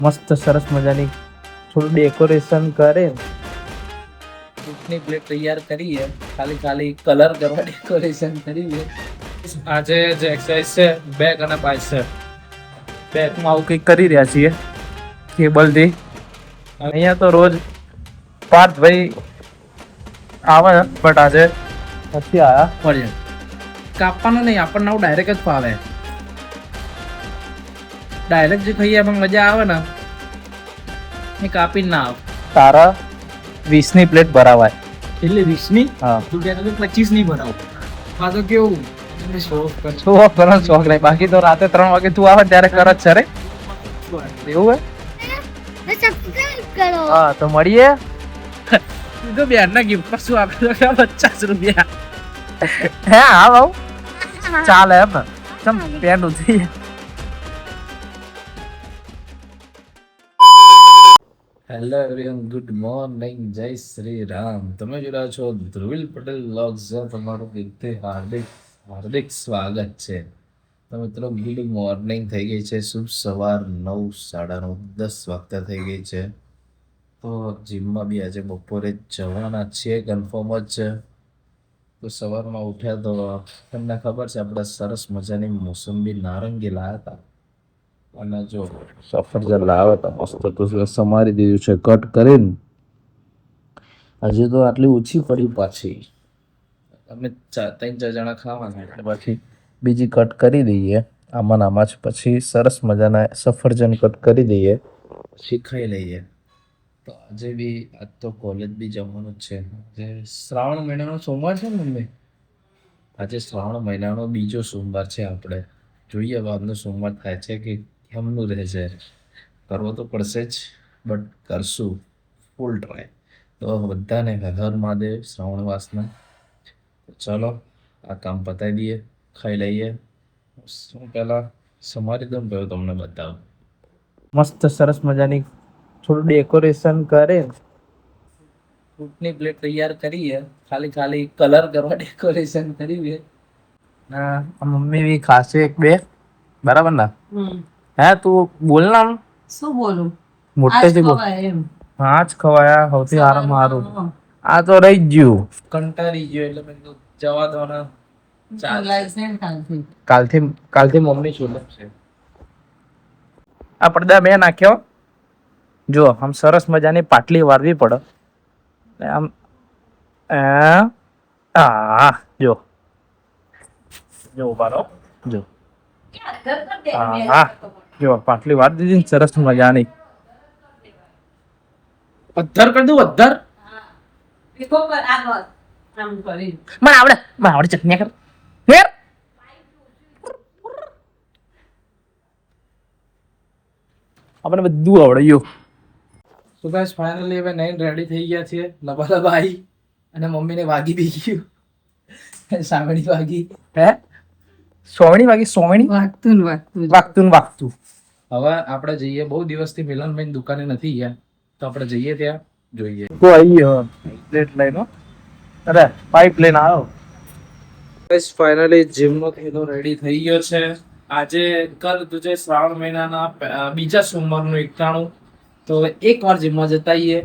મસ્ત સરસ મજાની થોડું ડેકોરેશન કરે ફ્રૂટની પ્લેટ તૈયાર કરીએ ખાલી કલર કરવા ડેકોરેશન કરીએ. આજે જે એક્સરસાઇઝ છે બેક અને બાયસેપ બેકમાં આવું કંઈક કરી રહ્યા છીએ કેબલથી. અહીંયા તો રોજ પાર્થભાઈ આવે બટ આજે નથી આવ્યા. પડે કાપવાનું નહીં, આપણને આવું ડાયરેક્ટ જ ફાવે. ડાયરેક્ટ જે ખાઈએ એમાં મજા આવે ને એ કાપીને ના આવે. તારા 20ની પ્લેટ ભરાવાય એટલે 20ની? હા, તું કહેતો તો 25 ની ભરાવ. આ તો કેવું શોખ કર. શોખ કરવાનો શોખ નહીં, બાકી તો રાતે 3 વાગે તું આવે ત્યારે કર જ છે રે. એવું હે? સબસ્ક્રાઇબ કરો. હા તો મળીએ. તું તો બેનના ગિફ્ટમાં શું આપે તો 50 રૂપિયા. હે હા બાબુ ચાલે એમ ને? ચમ પેન ઉતરી. હેલો એવરીવન, ગુડ મોર્નિંગ, જય શ્રી રામ. તમે જોઈ રહ્યા છો ધ્રુવિલ પટેલ વ્લોગ્સ. તમારું દિલથી હાર્દિક સ્વાગત છે. તો મિત્રો ગુડ મોર્નિંગ થઈ ગઈ છે, શુભ સવાર. 9, 9:30, 10 વાગતા થઈ ગઈ છે. તો જીમમાં બી આજે બપોરે જવાના છીએ, કન્ફર્મ જ છે. તો સવારમાં ઉઠ્યા તો તમને ખબર છે આપણે સરસ મજાની મોસંબી નારંગી લાવ્યા હતા. અને જો સફરજન લાવે તો મસ્ત તો સમારી દીધું છે કટ કરીને. હજી તો આટલી ઓછી પડી પાછી. અમે 3-4 જણા ખાવાના એટલે પછી બીજી કટ કરી દઈએ આમાં આમાં જ. પછી સરસ મજાના સફરજન કટ કરી દઈએ, પછી ખાઈ લઈએ. તો આજે બી આજ તો કોલેજ બી જવાનું જ છે. આજે શ્રાવણ મહિનાનો સોમવાર છે ને મમ્મી? આજે શ્રાવણ મહિનાનો બીજો સોમવાર છે. આપણે જોઈએ બાદનો સોમવાર થાય છે કે કેમનું રહેશે. કરવો તો પડશે જ, બટ કરશું ફૂલ ટ્રાય. તો બધાને હર મહાદેવ શ્રાવણવાસના. ચલો આ કામ પતાવી દઈએ, ખાઈ લઈએ. હું પહેલાં સમારી દઉં પછી તમને બતાવું. મસ્ત સરસ મજાની થોડું ડેકોરેશન કરે ફ્રૂટની પ્લેટ તૈયાર કરીએ ખાલી કલર કરવા ડેકોરેશન કરીએ. મમ્મી બી ખાશે 1-2 બરાબર ના? હે તું બોલ ના શું બોલું? મોટેથી બોલ. હા જ ખવાયા સૌથી સારું. આ તો રહી જ ગયું, કંટાળી ગયો એટલે મેં કીધું જવા દો ને. કાલથી મમ્મી છોડશે. આ પડદા મેં નાખ્યો. જો આમ સરસ મજાની પાટલી વારવી પડે આમ. હા જો ઉભા રહો. જો હા જો પાટલી વાર દીધી ને સરસ મજાની. અધર કરી દઉં અધર. મને આવડે ચટણી કર. આપણે બધું આવડે. યો તો ગાઈસ ફાઇનલી હવે નાઈન રેડી થઈ ગયા છીએ. લબાઈ અને મમ્મીને વાગી બી ગયું. સાવણી વાગી. હે સોવણી વાગી. વાગતું. હવે આપણે જઈએ. બહુ દિવસથી મિલનભાઈ દુકાને નથી ગયા, તો આપણે જઈએ ત્યાં જોઈએ. તો આવીએ પ્લેટ લઈને. અરે પાઇપ લઈને આવ્યો. ગાઈસ ફાઇનલી જીમનો થેલો રેડી થઈ ગયો છે. આજે કલ તુજે શ્રાવણ મહિનાના બીજા સોમવારનું 91. તો એકવાર જીમમાં જતા આવીએ.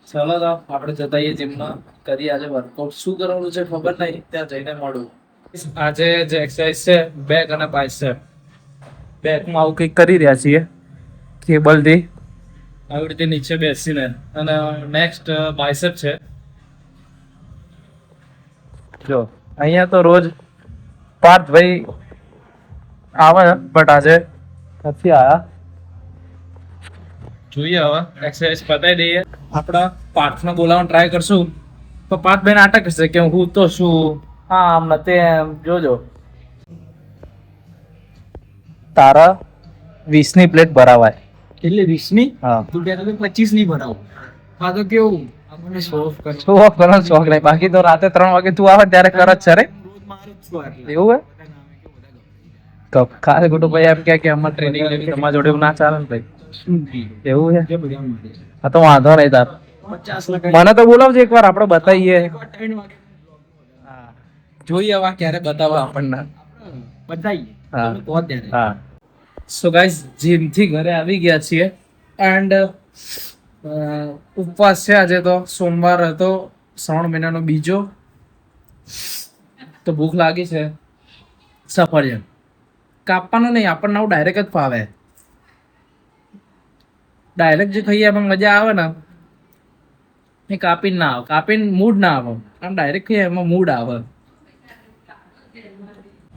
ચલો તો આપણે જતા આવીએ જીમમાં, કરીએ આજે વર્કઆઉટ. શું કરવાનું છે ખબર નહીં, ત્યાં જઈને મળું. આજે જે એક્સરસાઇઝ છે બેક અને બાયસેપ બેકમાં આવું કંઈક કરી રહ્યા છીએ કેબલથી આવી રીતે નીચે બેસીને. અને નેક્સ્ટ બાયસેપ છે. જો અહીંયા તો રોજ પાર્થભાઈ આવે બટ આજે નથી આવ્યા. જોઈએ હવે એક્સરસાઇઝ પતાવી દઈએ. આપણા પાર્થને બોલાવવાનો ટ્રાય કરશું, તો પાર્થભાઈ નાટક કરશે કે હું તો શું આમ નથી એમ. જોજો તારા 20ની પ્લેટ ભરાવાય. એટલે 20ની? હા, તું કહેતો તો 25 ની ભરાવ. આ તો કેવું આપણને શોખ કર. શોખ કરવાનો શોખ નહીં, બાકી તો રાતે 3 વાગે તું આવે ત્યારે કર જ છે રે. રોજ મારું જ છું એટલે. એવું હે? તો ખાસ ખોટું ભાઈ એમ કે અમારે ટ્રેનિંગ લેવી તમારા જોડે એવું ના ચાલે ને ભાઈ. એવું છે? હા તો વાંધો નહીં તાર. 50 મને તો બોલાવજો એકવાર, આપણે બતાવીએ. 3 વાગે હા જોઈએ હવે ક્યારે બતાવો આપણને. બધાઈ હા તમે કહો ત્યારે. હા સો ગાઈસ જીમથી ઘરે આવી ગયા છીએ. એન્ડ ઉપવાસ છે આજે તો સોમવાર હતો શ્રાવણ મહિનાનો બીજો તો ભૂખ લાગી છે સફરજન કાપવાનું નહીં આપણને આવું ડાયરેક્ટ જ ફાવે ડાયરેક્ટ જે ખાઈએ એમાં મજા આવે ને એ કાપીને ના આવે કાપીને મૂડ ના આવે આમ ડાયરેક્ટ ખાઈએ એમાં મૂડ આવે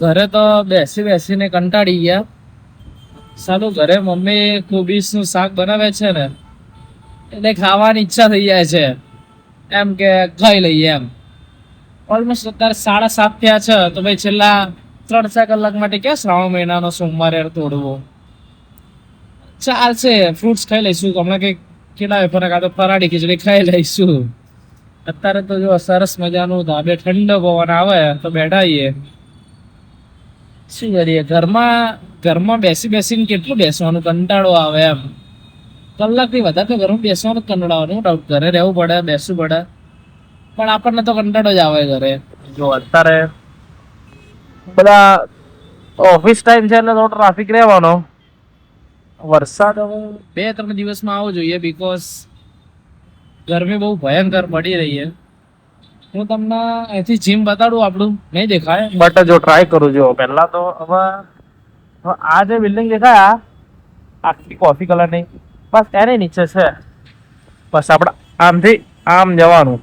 ઘરે તો બેસીને કંટાળી ગયા સાલું ઘરે મમ્મી કોબીજનું શાક બનાવે છે ને એટલે ખાવાની ઈચ્છા થઈ જાય છે એમ કે ખાઈ લઈએ એમ ઓલમોસ્ટ અત્યારે 7:30 થયા છે તો ભાઈ છેલ્લા 3-4 કલાક માટે ક્યાં શ્રાવણ મહિનાનો સોમવારે તોડવો ચાલશે ફ્રૂટ્સ ખાઈ લઈશું હમણાં કંઈક કેળા વેફર કાં તો ફરાળી ખીચડી ખાઈ લઈશું અત્યારે તો જો સરસ મજાનું ધાબે ઠંડો પવન આવે તો બેઠાઈએ શું કરીએ ઘરમાં બેસીને કેટલું બેસવાનું કંટાળો આવે એમ કલાકથી વધારે તો ઘરમાં બેસવાનું જ કંટાળો આવે નો ડાઉટ ઘરે રહેવું પડે બેસવું પડે પણ આપણને તો કંટાળો જ આવે ઘરે જો અત્યારે બધા ઓફિસ ટાઈમ છે એટલે થોડો ટ્રાફિક રહેવાનો વરસાદ હવે 2-3 દિવસમાં આવવો જોઈએ બીકોઝ ગરમી બહુ ભયંકર પડી રહી છે હું તમને અહીંથી જીમ બતાડું આપણું નહીં દેખાય બટ જો ટ્રાય કરું જો પહેલા તો હવે આ જે બિલ્ડિંગ દેખાય આખી કોફી કલરની બસ એની નીચે છે બસ આપણે આમથી આમ જવાનું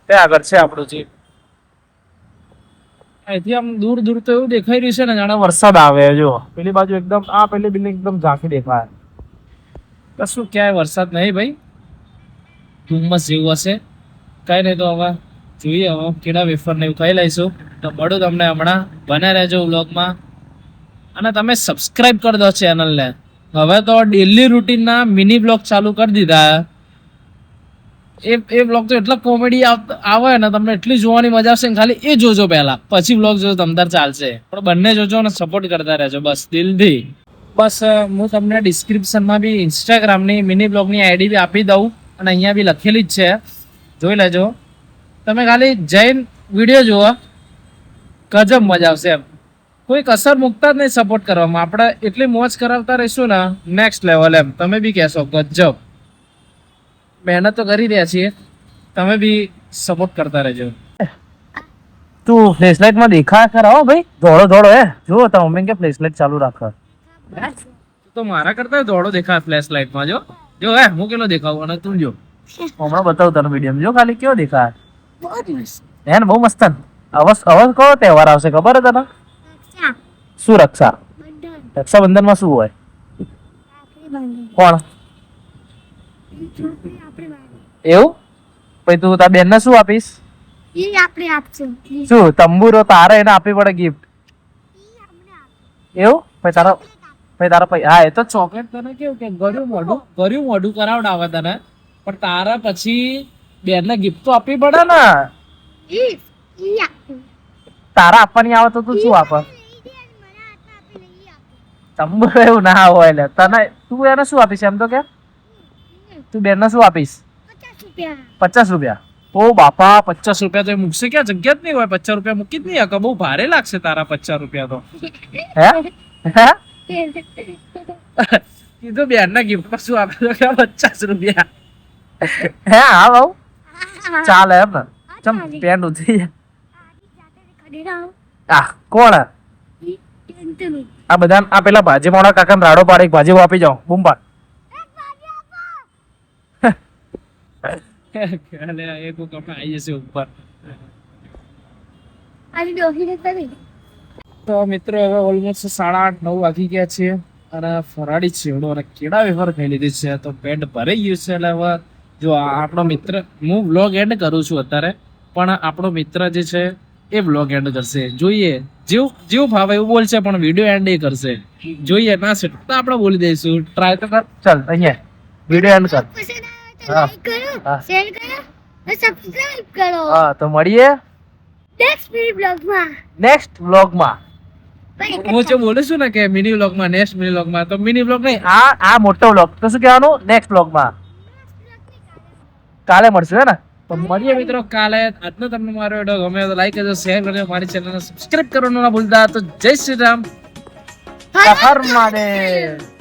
તે આગળ છે આપણું જીમ અહીંથી આમ દૂર તો એવું દેખાઈ રહ્યું છે ને જાણે વરસાદ આવે જો પેલી બાજુ એકદમ આ પેલી બિલ્ડિંગ એકદમ ઝાંખી દેખાય કશું ક્યાંય વરસાદ નહીં ભાઈ ધુમ્મસ જેવું હશે કઈ નહીં તો હવે જોઈએ હવે કેળા વેફર ને એવું ખાઈ લઈશું તો મળું તમને હમણાં બને રહેજો વ્લોગમાં અને તમે સબસ્ક્રાઇબ કરી દો ચેનલને હવે તો ડેલી રૂટીનના મિની બ્લોગ ચાલુ કરી દીધા એ બ્લોગ તો એટલા કોમેડી આવે ને તમને એટલી જોવાની મજા આવશે ને ખાલી એ જોજો પહેલા પછી બ્લોગ જોજો તમતાર ચાલશે પણ બંને જોજો અને સપોર્ટ કરતા રહેજો બસ દિલથી બસ હું તમને ડિસ્ક્રિપ્શનમાં બી ઇન્સ્ટાગ્રામની મિની બ્લોગની આઈડી બી આપી દઉં અને અહીંયા બી લખેલી જ છે જોઈ લેજો તમે ખાલી જઈને વિડીયો જુઓ ગજબ મજા આવશે એમ કોઈ કસર મૂકતા જ નહીં સપોર્ટ કરવામાં આપણે એટલી મોજ કરાવતા રહીશું ને નેક્સ્ટ લેવલ એમ તમે બી કહેશો ગજબ મહેનત તો કરી રહ્યા છીએ તમે બી સપોર્ટ કરતા રહેજો તું ફ્લેશલાઇટમાં દેખા ખરા હો ભાઈ ધોળો હે જો તો મમ્મી કે ફ્લેશલાઇટ ચાલુ રાખ તો મારા કરતા ધોળો દેખાય ફ્લેશલાઇટમાં જો હે હું કેલો દેખાવું અને તું જો હમણાં બતાવું તને વિડીયો જો ખાલી કેવો દેખાય હે ને બહુ મસ્ત અવસ કયો તહેવાર આવશે ખબર હે તને શું રક્ષાબંધનમાં શું હોય કોણ એવું પછી તું તાર બેન ને શું આપીશ શું તંબુરો તારે એને આપવી પડે ગિફ્ટ એવું પછી તારા હા એ તો ચોકલેટ તને કેવું કે ગળ્યું મોઢું કરાવડાવે તને પણ તારા પછી બેન ને ગિફ્ટ તો આપવી પડે ને તારા આપવાની આવે તો તું શું આપે તંબુરો એવું ના હોય એટલે તને તું એને શું આપીશ એમ તો કે તું બેન ને શું આપીશ 50 રૂપિયા ઓ બાપા 50 રૂપિયા તો એ મૂકશે ક્યાં જગ્યા જ નહીં હોય 50 રૂપિયા મૂકી જ નહીં હકે બહુ ભારે લાગશે તારા 50 રૂપિયા તો હે કીધું બેન ના ગિફ્ટમાં શું આપે તો કે 50 રૂપિયા હે હા બહુ ચાલે એમ ને ચમ પેન્ટ ઉતરી કોણ આ બધા આ પેલા ભાજી મોડા કાકા રાડો પાડે ભાજી આપી જાઓ બૂમ પાડ તો મિત્રો હવે ઓલમોસ્ટ 8:30-9 વાગી ગયા છે અને ફરાળી ચેવડો અને કેળા વેફર ખાઈ લીધી છે તો પેટ ભરાઈ ગયું છે એટલે હવે જો આપણો મિત્ર હું વ્લોગ એન્ડ કરું છું અત્યારે પણ આપણો મિત્ર જે છે એ વ્લોગ એન્ડ કરશે જોઈએ જેવું ભાવે એવું બોલશે પણ વિડીયો એન્ડ એ કરશે જોઈએ ના છે તો આપણે બોલી દઈશું ટ્રાય તો કર ચાલ અહીંયા વિડીયો એન્ડ કર હા તો મળીએ નેક્સ્ટ વ્લોગમાં હું જે બોલું છું ને કે મિની વ્લોગમાં નેક્સ્ટ મિની વ્લોગમાં તો મિની વ્લોગ નહીં આ મોટો વ્લોગ તો શું કહેવાનું નેક્સ્ટ વ્લોગમાં કાલે મળશું હે ને તો મળીએ મિત્રો કાલે આજનો તમને મારો વિડીયો ગમે તો લાઈક કરજો શેર કરજો મારી ચેનલને સબસ્ક્રાઇબ કરવાનું ના ભૂલતા તો જય શ્રી રામ હર મહાદેવ